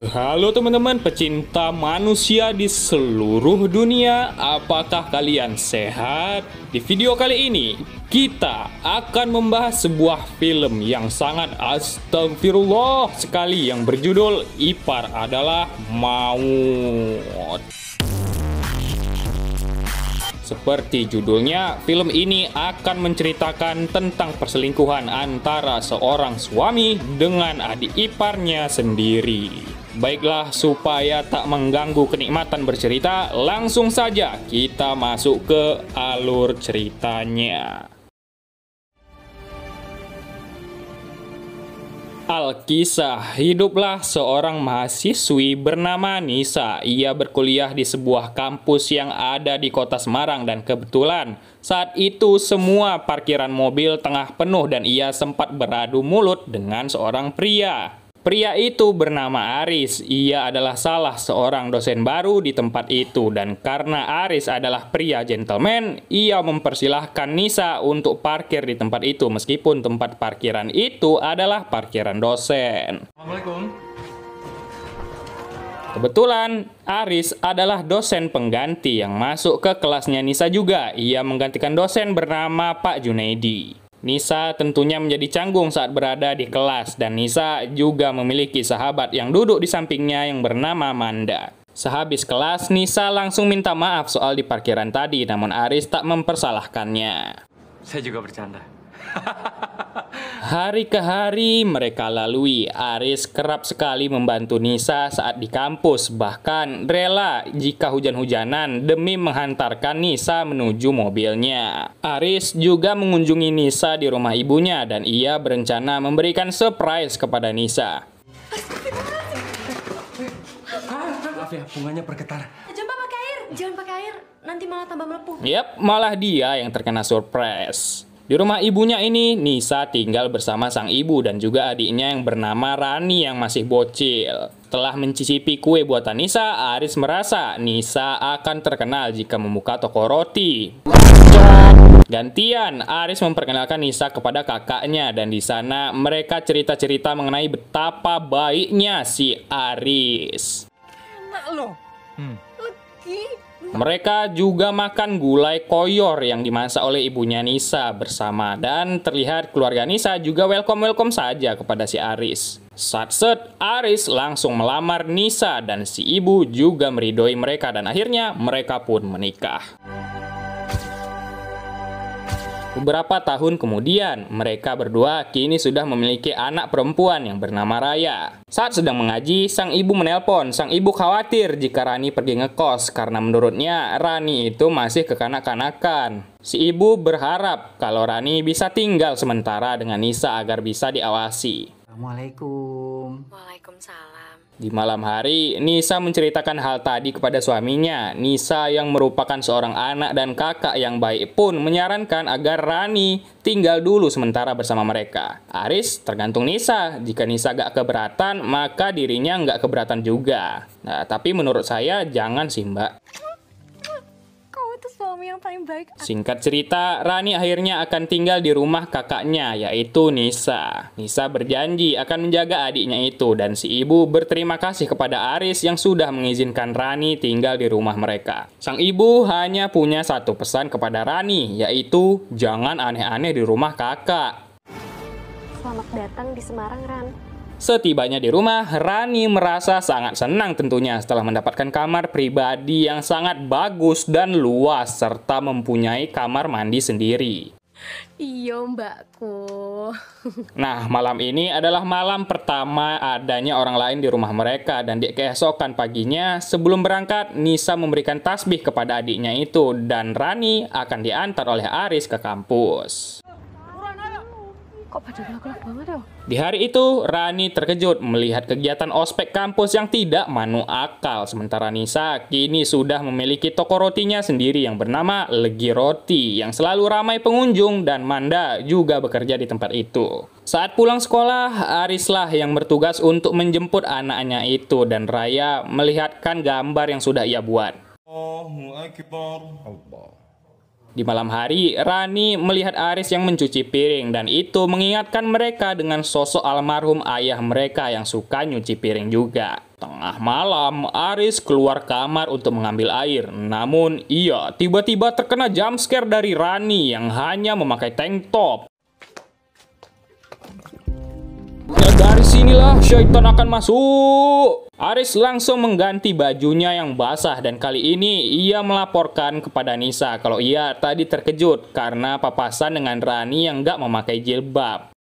Halo teman-teman pecinta manusia di seluruh dunia, apakah kalian sehat? Di video kali ini, kita akan membahas sebuah film yang sangat astagfirullah sekali yang berjudul Ipar Adalah Maut. Seperti judulnya, film ini akan menceritakan tentang perselingkuhan antara seorang suami dengan adik iparnya sendiri. Baiklah, supaya tak mengganggu kenikmatan bercerita, langsung saja kita masuk ke alur ceritanya. Alkisah, hiduplah seorang mahasiswi bernama Nisa. Ia berkuliah di sebuah kampus yang ada di kota Semarang dan kebetulan saat itu semua parkiran mobil tengah penuh dan ia sempat beradu mulut dengan seorang pria. Pria itu bernama Aris. Ia adalah salah seorang dosen baru di tempat itu dan karena Aris adalah pria gentleman, ia mempersilahkan Nisa untuk parkir di tempat itu meskipun tempat parkiran itu adalah parkiran dosen. Assalamualaikum. Kebetulan Aris adalah dosen pengganti yang masuk ke kelasnya Nisa juga. Ia menggantikan dosen bernama Pak Junaidi. Nisa tentunya menjadi canggung saat berada di kelas dan Nisa juga memiliki sahabat yang duduk di sampingnya yang bernama Manda. Sehabis kelas, Nisa langsung minta maaf soal di parkiran tadi, namun Aris tak mempersalahkannya. Saya juga bercanda. Hari ke hari mereka lalui. Aris kerap sekali membantu Nisa saat di kampus, bahkan rela jika hujan-hujanan demi menghantarkan Nisa menuju mobilnya. Aris juga mengunjungi Nisa di rumah ibunya dan ia berencana memberikan surprise kepada Nisa. Maaf ya, bunganya bergetar. Jangan pakai air, nanti malah tambah melepuh. Yap, malah dia yang terkena surprise. Di rumah ibunya ini, Nisa tinggal bersama sang ibu dan juga adiknya yang bernama Rani yang masih bocil. Setelah mencicipi kue buatan Nisa, Aris merasa Nisa akan terkenal jika membuka toko roti. Gantian, Aris memperkenalkan Nisa kepada kakaknya dan di sana mereka cerita-cerita mengenai betapa baiknya si Aris. Enak loh. Legi. Mereka juga makan gulai koyor yang dimasak oleh ibunya Nisa bersama dan terlihat keluarga Nisa juga welcome saja kepada si Aris. Sat-set, Aris langsung melamar Nisa dan si ibu juga meridoi mereka dan akhirnya mereka pun menikah. Beberapa tahun kemudian, mereka berdua kini sudah memiliki anak perempuan yang bernama Raya. Saat sedang mengaji, sang ibu menelpon. Sang ibu khawatir jika Rani pergi ngekos karena menurutnya Rani itu masih kekanak-kanakan. Si ibu berharap kalau Rani bisa tinggal sementara dengan Nisa agar bisa diawasi. Assalamualaikum. Waalaikumsalam. Di malam hari, Nisa menceritakan hal tadi kepada suaminya. Nisa yang merupakan seorang anak dan kakak yang baik pun menyarankan agar Rani tinggal dulu sementara bersama mereka. Aris tergantung Nisa. Jika Nisa gak keberatan, maka dirinya gak keberatan juga. Nah, tapi menurut saya jangan sih mbak. Kau itu suami yang paling baik. Singkat cerita, Rani akhirnya akan tinggal di rumah kakaknya, yaitu Nisa. Nisa berjanji akan menjaga adiknya itu, dan si ibu berterima kasih kepada Aris yang sudah mengizinkan Rani tinggal di rumah mereka. Sang ibu hanya punya satu pesan kepada Rani, yaitu jangan aneh-aneh di rumah kakak. Selamat datang di Semarang, Ran. Setibanya di rumah, Rani merasa sangat senang tentunya setelah mendapatkan kamar pribadi yang sangat bagus dan luas serta mempunyai kamar mandi sendiri. Iya, mbakku. Nah, malam ini adalah malam pertama adanya orang lain di rumah mereka dan di keesokan paginya sebelum berangkat, Nisa memberikan tasbih kepada adiknya itu dan Rani akan diantar oleh Aris ke kampus. Kok pada gelap-gelap banget ya? Di hari itu, Rani terkejut melihat kegiatan ospek kampus yang tidak masuk akal. Sementara Nisa kini sudah memiliki toko rotinya sendiri yang bernama Legi Roti, yang selalu ramai pengunjung dan Manda juga bekerja di tempat itu. Saat pulang sekolah, Arislah yang bertugas untuk menjemput anaknya itu dan Raya melihatkan gambar yang sudah ia buat. Allahu Akbar. Di malam hari, Rani melihat Aris yang mencuci piring dan itu mengingatkan mereka dengan sosok almarhum ayah mereka yang suka nyuci piring juga. Tengah malam, Aris keluar kamar untuk mengambil air. Namun, ia tiba-tiba terkena jumpscare dari Rani yang hanya memakai tank top. Ya, dari sinilah syaitan akan masuk. Aris langsung mengganti bajunya yang basah dan kali ini ia melaporkan kepada Nisa kalau ia tadi terkejut karena papasan dengan Rani yang nggak memakai jilbab.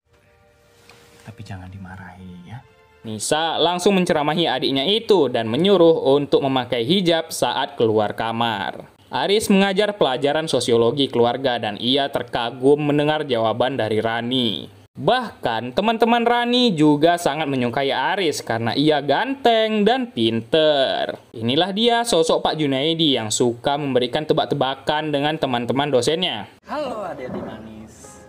Tapi jangan dimarahi ya. Nisa langsung menceramahi adiknya itu dan menyuruh untuk memakai hijab saat keluar kamar. Aris mengajar pelajaran sosiologi keluarga dan ia terkagum mendengar jawaban dari Rani. Bahkan teman-teman Rani juga sangat menyukai Aris karena ia ganteng dan pinter. Inilah dia sosok Pak Junaidi yang suka memberikan tebak-tebakan dengan teman-teman dosennya. Halo adik-adik manis.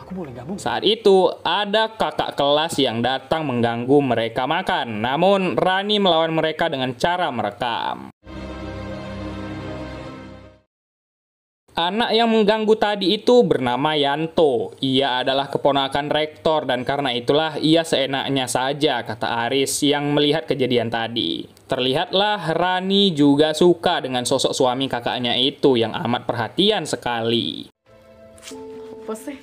Aku boleh gabung? Saat itu ada kakak kelas yang datang mengganggu mereka makan. Namun Rani melawan mereka dengan cara merekam. Anak yang mengganggu tadi itu bernama Yanto. Ia adalah keponakan rektor dan karena itulah ia seenaknya saja, kata Aris yang melihat kejadian tadi. Terlihatlah Rani juga suka dengan sosok suami kakaknya itu yang amat perhatian sekali. Apa sih?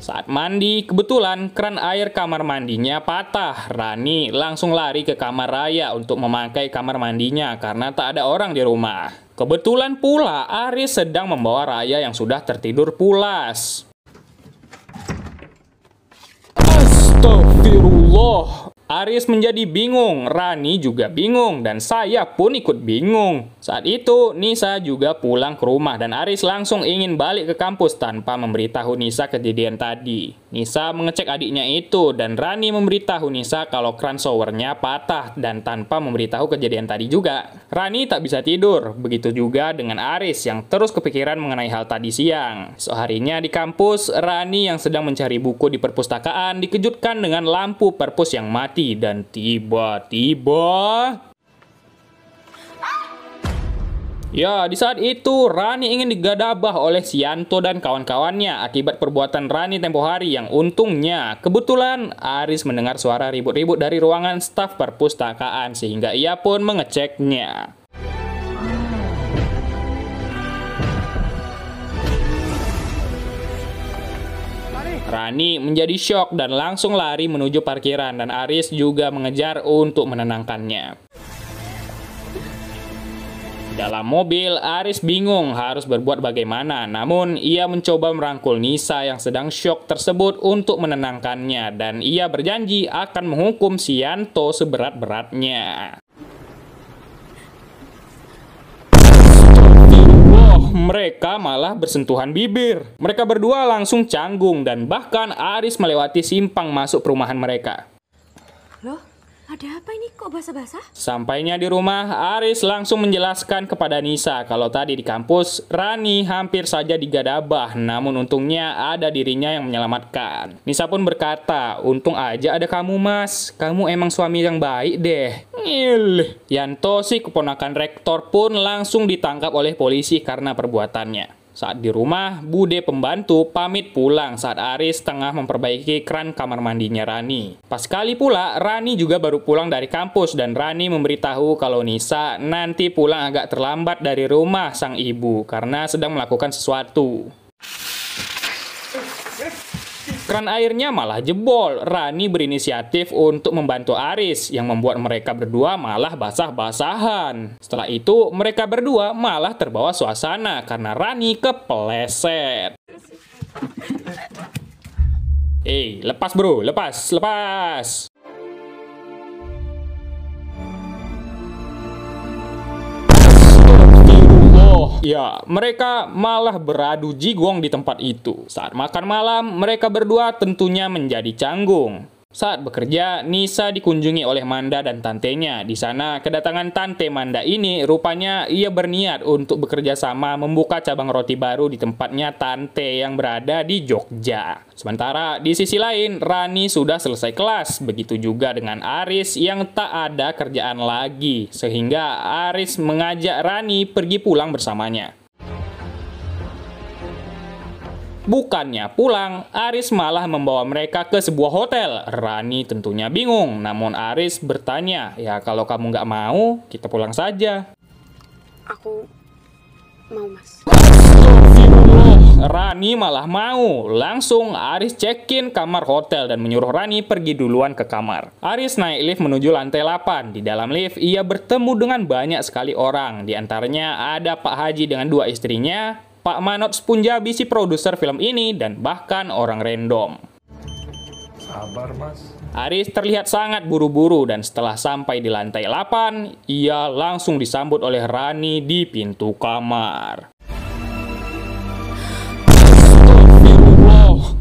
Saat mandi, kebetulan keran air kamar mandinya patah. Rani langsung lari ke kamar Raya untuk memakai kamar mandinya karena tak ada orang di rumah. Kebetulan pula Aris sedang membawa Raya yang sudah tertidur pulas. Astagfirullah. Aris menjadi bingung, Rani juga bingung, dan saya pun ikut bingung. Saat itu, Nisa juga pulang ke rumah dan Aris langsung ingin balik ke kampus tanpa memberitahu Nisa kejadian tadi. Nisa mengecek adiknya itu dan Rani memberitahu Nisa kalau keran showernya patah dan tanpa memberitahu kejadian tadi juga. Rani tak bisa tidur, begitu juga dengan Aris yang terus kepikiran mengenai hal tadi siang. Seharinya di kampus, Rani yang sedang mencari buku di perpustakaan dikejutkan dengan lampu perpus yang mati dan tiba-tiba... Ya, di saat itu Rani ingin digadabah oleh Yanto dan kawan-kawannya akibat perbuatan Rani tempo hari yang untungnya kebetulan Aris mendengar suara ribut-ribut dari ruangan staf perpustakaan sehingga ia pun mengeceknya. Rani menjadi syok dan langsung lari menuju parkiran dan Aris juga mengejar untuk menenangkannya. Dalam mobil, Aris bingung harus berbuat bagaimana, namun ia mencoba merangkul Nisa yang sedang syok tersebut untuk menenangkannya dan ia berjanji akan menghukum Yanto seberat-beratnya. Mereka malah bersentuhan bibir. Mereka berdua langsung canggung dan bahkan Aris melewati simpang masuk perumahan mereka. Loh, ada apa ini? Kok basah-basah? Sampainya di rumah, Aris langsung menjelaskan kepada Nisa kalau tadi di kampus, Rani hampir saja digadabah, namun untungnya ada dirinya yang menyelamatkan. Nisa pun berkata, untung aja ada kamu mas, kamu emang suami yang baik deh. Yanto si keponakan rektor pun langsung ditangkap oleh polisi karena perbuatannya. Saat di rumah, Bude pembantu pamit pulang saat Aris tengah memperbaiki keran kamar mandinya Rani. Pas kali pula, Rani juga baru pulang dari kampus dan Rani memberitahu kalau Nisa nanti pulang agak terlambat dari rumah sang ibu karena sedang melakukan sesuatu. Keran airnya malah jebol. Rani berinisiatif untuk membantu Aris yang membuat mereka berdua malah basah-basahan. Setelah itu mereka berdua malah terbawa suasana karena Rani kepleset. Lepas bro, lepas. Ya, mereka malah beradu jigong di tempat itu. Saat makan malam, mereka berdua tentunya menjadi canggung. Saat bekerja, Nisa dikunjungi oleh Manda dan tantenya. Di sana, kedatangan tante Manda ini rupanya ia berniat untuk bekerja sama membuka cabang roti baru di tempatnya tante yang berada di Jogja. Sementara di sisi lain, Rani sudah selesai kelas. Begitu juga dengan Aris yang tak ada kerjaan lagi. Sehingga Aris mengajak Rani pergi pulang bersamanya. Bukannya pulang, Aris malah membawa mereka ke sebuah hotel. Rani tentunya bingung, namun Aris bertanya, ya kalau kamu nggak mau, kita pulang saja. Aku mau, Mas. Rani malah mau. Langsung Aris check-in kamar hotel dan menyuruh Rani pergi duluan ke kamar. Aris naik lift menuju lantai 8. Di dalam lift, ia bertemu dengan banyak sekali orang. Di antaranya ada Pak Haji dengan 2 istrinya, Pak Manot Punjabi si produser film ini, dan bahkan orang random. Sabar, Mas. Aris terlihat sangat buru-buru dan setelah sampai di lantai 8, ia langsung disambut oleh Rani di pintu kamar.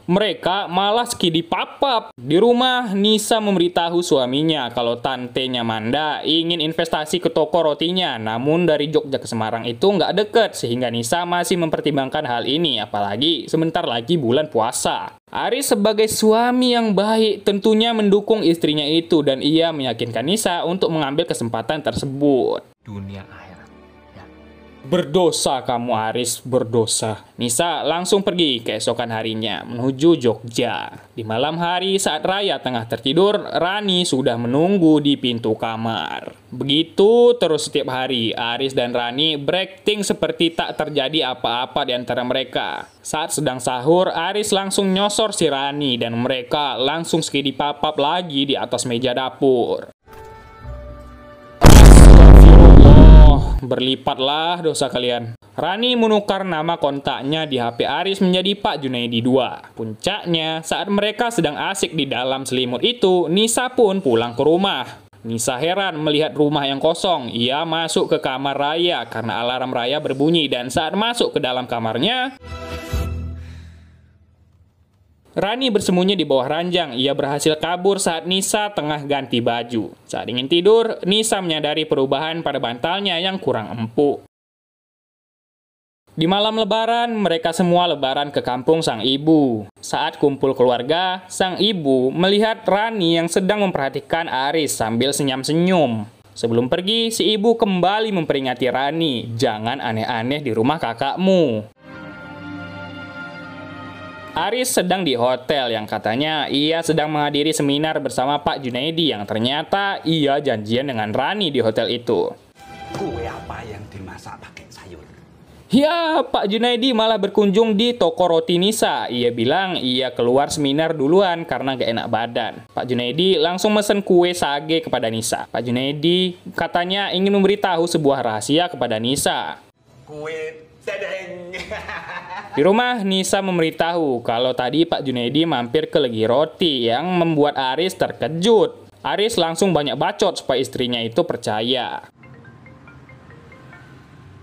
Mereka malah skidi papap. Di rumah, Nisa memberitahu suaminya kalau tantenya Manda ingin investasi ke toko rotinya. Namun dari Jogja ke Semarang itu nggak deket, sehingga Nisa masih mempertimbangkan hal ini. Apalagi sebentar lagi bulan puasa. Aris sebagai suami yang baik tentunya mendukung istrinya itu dan ia meyakinkan Nisa untuk mengambil kesempatan tersebut. Dunia akhirat. Ya. Berdosa kamu Aris, berdosa. Nisa langsung pergi keesokan harinya menuju Jogja. Di malam hari saat Raya tengah tertidur, Rani sudah menunggu di pintu kamar. Begitu terus setiap hari, Aris dan Rani berakting seperti tak terjadi apa-apa di antara mereka. Saat sedang sahur, Aris langsung nyosor si Rani dan mereka langsung skidi papap lagi di atas meja dapur. Berlipatlah dosa kalian. Rani menukar nama kontaknya di HP Aris menjadi Pak Junaidi 2. Puncaknya, saat mereka sedang asik di dalam selimut itu, Nisa pun pulang ke rumah. Nisa heran melihat rumah yang kosong. Ia masuk ke kamar Raya karena alarm Raya berbunyi dan saat masuk ke dalam kamarnya, Rani bersembunyi di bawah ranjang. Ia berhasil kabur saat Nisa tengah ganti baju. Saat ingin tidur, Nisa menyadari perubahan pada bantalnya yang kurang empuk. Di malam lebaran, mereka semua lebaran ke kampung sang ibu. Saat kumpul keluarga, sang ibu melihat Rani yang sedang memperhatikan Aris sambil senyum-senyum. Sebelum pergi, si ibu kembali memperingati Rani, jangan aneh-aneh di rumah kakakmu. Aris sedang di hotel yang katanya ia sedang menghadiri seminar bersama Pak Junaidi yang ternyata ia janjian dengan Rani di hotel itu. Kue apa yang dimasak pakai sayur? Ya, Pak Junaidi malah berkunjung di toko roti Nisa. Ia bilang ia keluar seminar duluan karena gak enak badan. Pak Junaidi langsung mesen kue sage kepada Nisa. Pak Junaidi katanya ingin memberitahu sebuah rahasia kepada Nisa. Kue sedeng. Di rumah, Nisa memberitahu kalau tadi Pak Junaidi mampir ke Legi Roti yang membuat Aris terkejut. Aris langsung banyak bacot supaya istrinya itu percaya.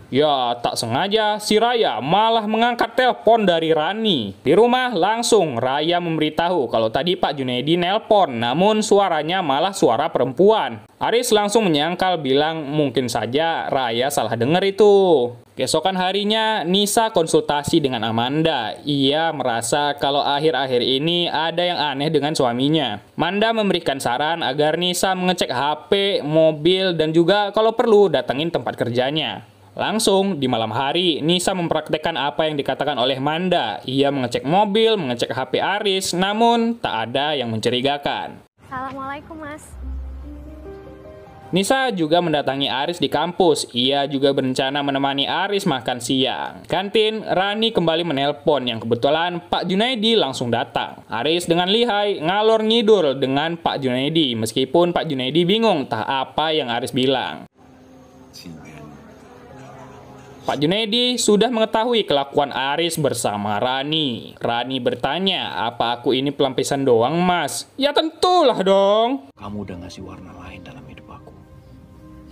Ya, tak sengaja si Raya malah mengangkat telepon dari Rani. Di rumah langsung Raya memberitahu kalau tadi Pak Junaidi nelpon, namun suaranya malah suara perempuan. Aris langsung menyangkal bilang mungkin saja Raya salah dengar itu. Keesokan harinya, Nisa konsultasi dengan Amanda. Ia merasa kalau akhir-akhir ini ada yang aneh dengan suaminya. Amanda memberikan saran agar Nisa mengecek HP, mobil, dan juga kalau perlu datangin tempat kerjanya. Langsung, di malam hari, Nisa mempraktekkan apa yang dikatakan oleh Manda. Ia mengecek mobil, mengecek HP Aris, namun tak ada yang mencurigakan. Assalamualaikum, Mas. Nisa juga mendatangi Aris di kampus. Ia juga berencana menemani Aris makan siang. Kantin, Rani kembali menelpon yang kebetulan Pak Junaidi langsung datang. Aris dengan lihai ngalor ngidul dengan Pak Junaidi, meskipun Pak Junaidi bingung tak apa yang Aris bilang. Pak Junaidi sudah mengetahui kelakuan Aris bersama Rani. Rani bertanya, apa aku ini pelampiasan doang, Mas? Ya tentulah dong. Kamu udah ngasih warna lain dalam hidup aku.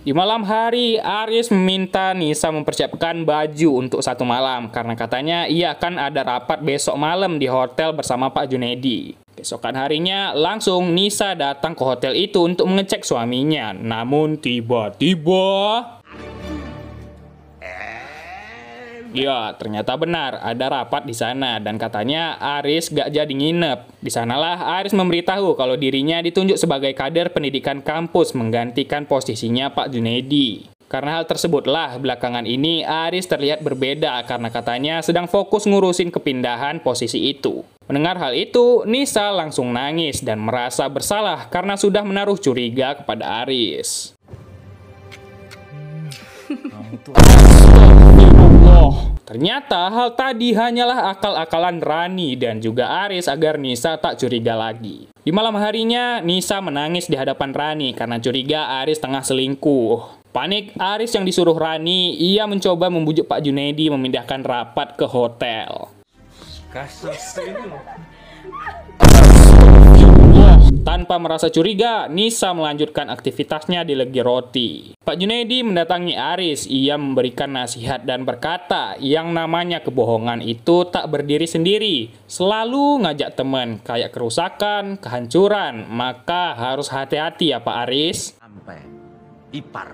Di malam hari, Aris meminta Nisa mempersiapkan baju untuk satu malam karena katanya ia akan ada rapat besok malam di hotel bersama Pak Junaidi. Keesokan harinya, langsung Nisa datang ke hotel itu untuk mengecek suaminya. Namun tiba-tiba... Ya, ternyata benar ada rapat di sana dan katanya Aris gak jadi nginep. Di sanalah Aris memberitahu kalau dirinya ditunjuk sebagai kader pendidikan kampus menggantikan posisinya Pak Junaidi. Karena hal tersebutlah, belakangan ini Aris terlihat berbeda karena katanya sedang fokus ngurusin kepindahan posisi itu. Mendengar hal itu, Nisa langsung nangis dan merasa bersalah karena sudah menaruh curiga kepada Aris. Ternyata hal tadi hanyalah akal-akalan Rani dan juga Aris agar Nisa tak curiga lagi. Di malam harinya, Nisa menangis di hadapan Rani karena curiga Aris tengah selingkuh. Panik Aris yang disuruh Rani, ia mencoba membujuk Pak Junaidi memindahkan rapat ke hotel. Kasus ini loh. Tanpa merasa curiga, Nisa melanjutkan aktivitasnya di Legi Roti. Pak Junaidi mendatangi Aris, ia memberikan nasihat dan berkata yang namanya kebohongan itu tak berdiri sendiri. Selalu ngajak teman, kayak kerusakan, kehancuran, maka harus hati-hati ya Pak Aris. Sampai ipar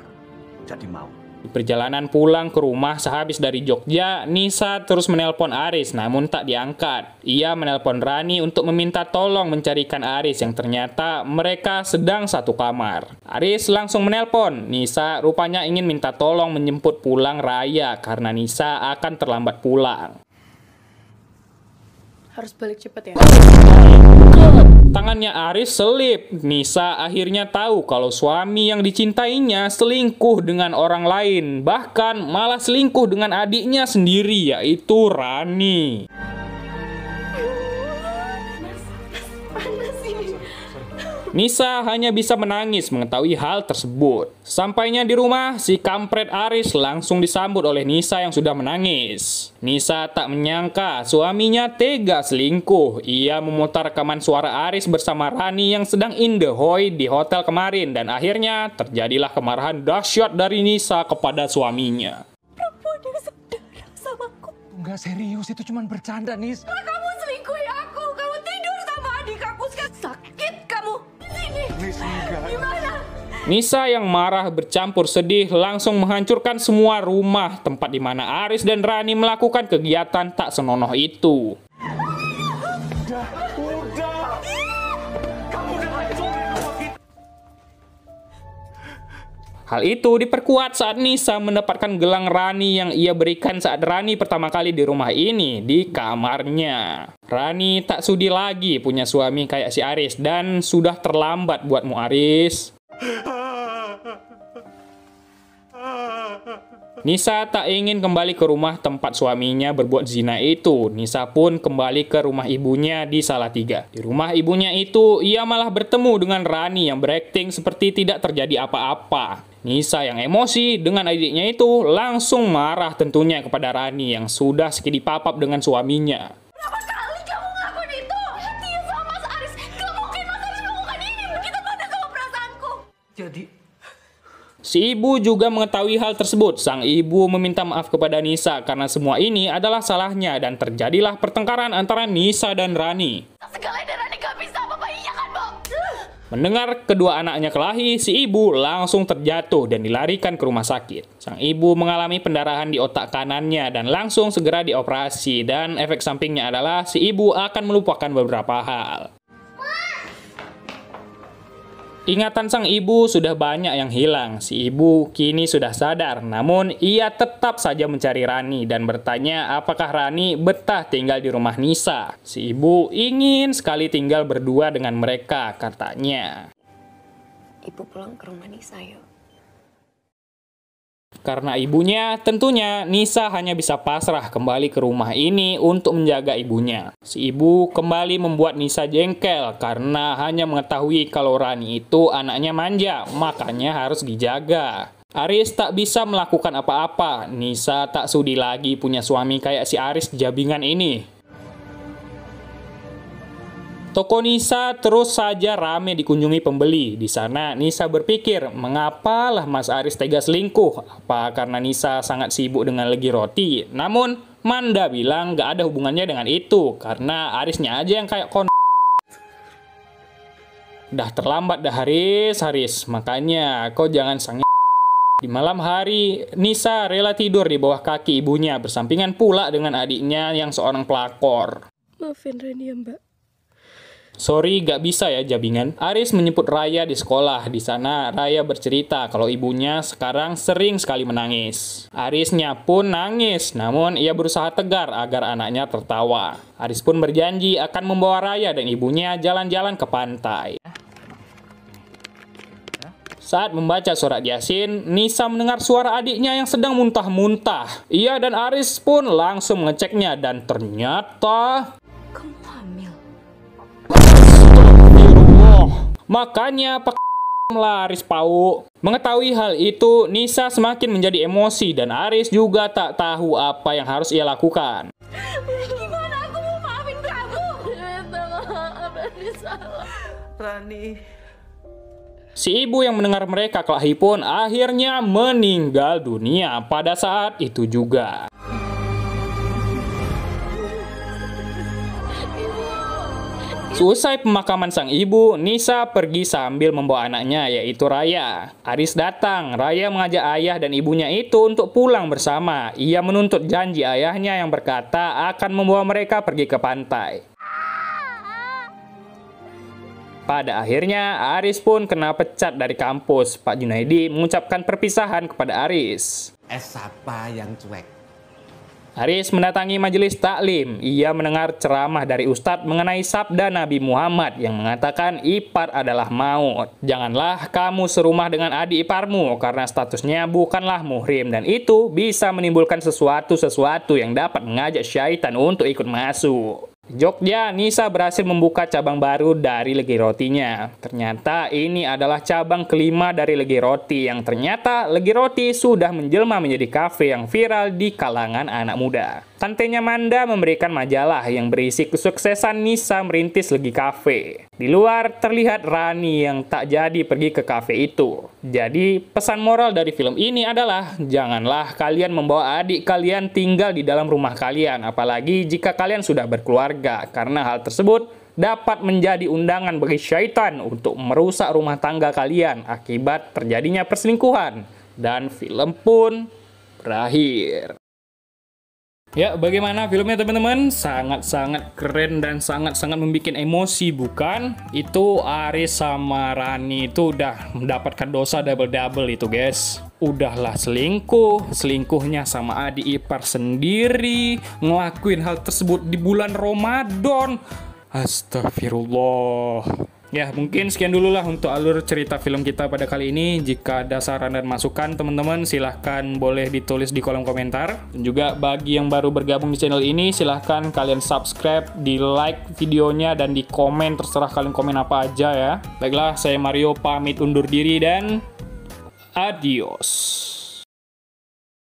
jadi mau. Di perjalanan pulang ke rumah sehabis dari Jogja, Nisa terus menelpon Aris namun tak diangkat. Ia menelpon Rani untuk meminta tolong mencarikan Aris yang ternyata mereka sedang satu kamar. Aris langsung menelpon. Nisa rupanya ingin minta tolong menjemput pulang Raya karena Nisa akan terlambat pulang. Harus balik cepet ya. Tangannya Aris selip. Nisa akhirnya tahu kalau suami yang dicintainya selingkuh dengan orang lain. Bahkan malah selingkuh dengan adiknya sendiri, yaitu Rani. Nisa hanya bisa menangis mengetahui hal tersebut. Sampainya di rumah, si kampret Aris langsung disambut oleh Nisa yang sudah menangis. Nisa tak menyangka suaminya tega selingkuh. Ia memutar rekaman suara Aris bersama Rani yang sedang in the hoy di hotel kemarin dan akhirnya terjadilah kemarahan dahsyat dari Nisa kepada suaminya. Perempuan yang saudara sama aku. Enggak serius, itu cuma bercanda, Nis. Kamu selingkuhi aku. Kamu tidur sama adik aku. Sekarang sakit kamu. Di sini. Nis, enggak. Gimana? Nisa yang marah bercampur sedih langsung menghancurkan semua rumah tempat di mana Aris dan Rani melakukan kegiatan tak senonoh itu. Udah. Kamu udah hancurin rumah kita. Hal itu diperkuat saat Nisa mendapatkan gelang Rani yang ia berikan saat Rani pertama kali di rumah ini di kamarnya. Rani tak sudi lagi punya suami kayak si Aris dan sudah terlambat buatmu Aris. Nisa tak ingin kembali ke rumah tempat suaminya berbuat zina itu. Nisa pun kembali ke rumah ibunya di Salatiga. Di rumah ibunya itu, ia malah bertemu dengan Rani yang berakting seperti tidak terjadi apa-apa. Nisa yang emosi dengan adiknya itu langsung marah tentunya kepada Rani yang sudah sekidi papap dengan suaminya. Berapa kali kamu ngelakuin itu? Dia sama Mas Aris. Gak mungkin Mas Aris melakukan ini. Begitu pada sama perasaanku. Jadi, Si ibu juga mengetahui hal tersebut. Sang ibu meminta maaf kepada Nisa karena semua ini adalah salahnya dan terjadilah pertengkaran antara Nisa dan Rani. Segala dan Rani gak bisa apa-apa, iya kan, Bo? Mendengar kedua anaknya kelahi, si ibu langsung terjatuh dan dilarikan ke rumah sakit. Sang ibu mengalami pendarahan di otak kanannya dan langsung segera dioperasi dan efek sampingnya adalah si ibu akan melupakan beberapa hal. Ingatan sang ibu sudah banyak yang hilang. Si ibu kini sudah sadar, namun ia tetap saja mencari Rani dan bertanya apakah Rani betah tinggal di rumah Nisa. Si ibu ingin sekali tinggal berdua dengan mereka, katanya. Ibu pulang ke rumah Nisa yuk. Karena ibunya, tentunya Nisa hanya bisa pasrah kembali ke rumah ini untuk menjaga ibunya. Si ibu kembali membuat Nisa jengkel karena hanya mengetahui kalau Rani itu anaknya manja, makanya harus dijaga. Aris tak bisa melakukan apa-apa. Nisa tak sudi lagi punya suami kayak si Aris jabingan ini. Toko Nisa terus saja rame dikunjungi pembeli. Di sana Nisa berpikir, mengapalah Mas Aris tega selingkuh? Apa karena Nisa sangat sibuk dengan Legi Roti? Namun Manda bilang gak ada hubungannya dengan itu, karena Arisnya aja yang kayak Dah terlambat dah Haris. Makanya kau jangan sange. Di malam hari, Nisa rela tidur di bawah kaki ibunya bersampingan pula dengan adiknya yang seorang pelakor. Maafin Rani ya, Mbak. Sorry, gak bisa ya jabingan. Aris menjemput Raya di sekolah. Di sana Raya bercerita kalau ibunya sekarang sering sekali menangis. Arisnya pun nangis, namun ia berusaha tegar agar anaknya tertawa. Aris pun berjanji akan membawa Raya dan ibunya jalan-jalan ke pantai. Saat membaca surat Yasin, Nisa mendengar suara adiknya yang sedang muntah-muntah. Ia dan Aris pun langsung mengeceknya dan ternyata... Kamu hamil? Makanya lah Aris Pau. Mengetahui hal itu, Nisa semakin menjadi emosi dan Aris juga tak tahu apa yang harus ia lakukan. Gimana aku mau maafin kamu? Minta maaf, Rani salah. Rani. Si ibu yang mendengar mereka kelahi pun akhirnya meninggal dunia pada saat itu juga. Seusai pemakaman sang ibu, Nisa pergi sambil membawa anaknya yaitu Raya. Aris datang, Raya mengajak ayah dan ibunya itu untuk pulang bersama. Ia menuntut janji ayahnya yang berkata akan membawa mereka pergi ke pantai. Pada akhirnya, Aris pun kena pecat dari kampus. Pak Junaidi mengucapkan perpisahan kepada Aris. Siapa yang cuek? Aris mendatangi majelis taklim. Ia mendengar ceramah dari Ustadz mengenai sabda Nabi Muhammad yang mengatakan ipar adalah maut. Janganlah kamu serumah dengan adik iparmu karena statusnya bukanlah muhrim dan itu bisa menimbulkan sesuatu yang dapat mengajak syaitan untuk ikut masuk. Jogja, Nisa berhasil membuka cabang baru dari Legi Rotinya. Ternyata ini adalah cabang kelima dari Legi Roti yang ternyata Legi Roti sudah menjelma menjadi kafe yang viral di kalangan anak muda. Tantenya Manda memberikan majalah yang berisi kesuksesan Nisa merintis Legi Cafe. Di luar terlihat Rani yang tak jadi pergi ke kafe itu. Jadi pesan moral dari film ini adalah janganlah kalian membawa adik kalian tinggal di dalam rumah kalian, apalagi jika kalian sudah berkeluarga, karena hal tersebut dapat menjadi undangan bagi syaitan untuk merusak rumah tangga kalian akibat terjadinya perselingkuhan. Dan film pun berakhir. Ya, bagaimana filmnya teman-teman? Sangat-sangat keren dan sangat-sangat membuat emosi, bukan? Itu Aris sama Rani itu udah mendapatkan dosa double-double itu, guys. Udahlah selingkuhnya sama adik ipar sendiri, ngelakuin hal tersebut di bulan Ramadan. Astagfirullah. Ya, mungkin sekian dulu lah untuk alur cerita film kita pada kali ini. Jika ada saran dan masukan, teman-teman silahkan boleh ditulis di kolom komentar. Dan juga bagi yang baru bergabung di channel ini, silahkan kalian subscribe, di like videonya, dan di komen. Terserah kalian komen apa aja ya. Baiklah, saya Mario pamit undur diri dan adios.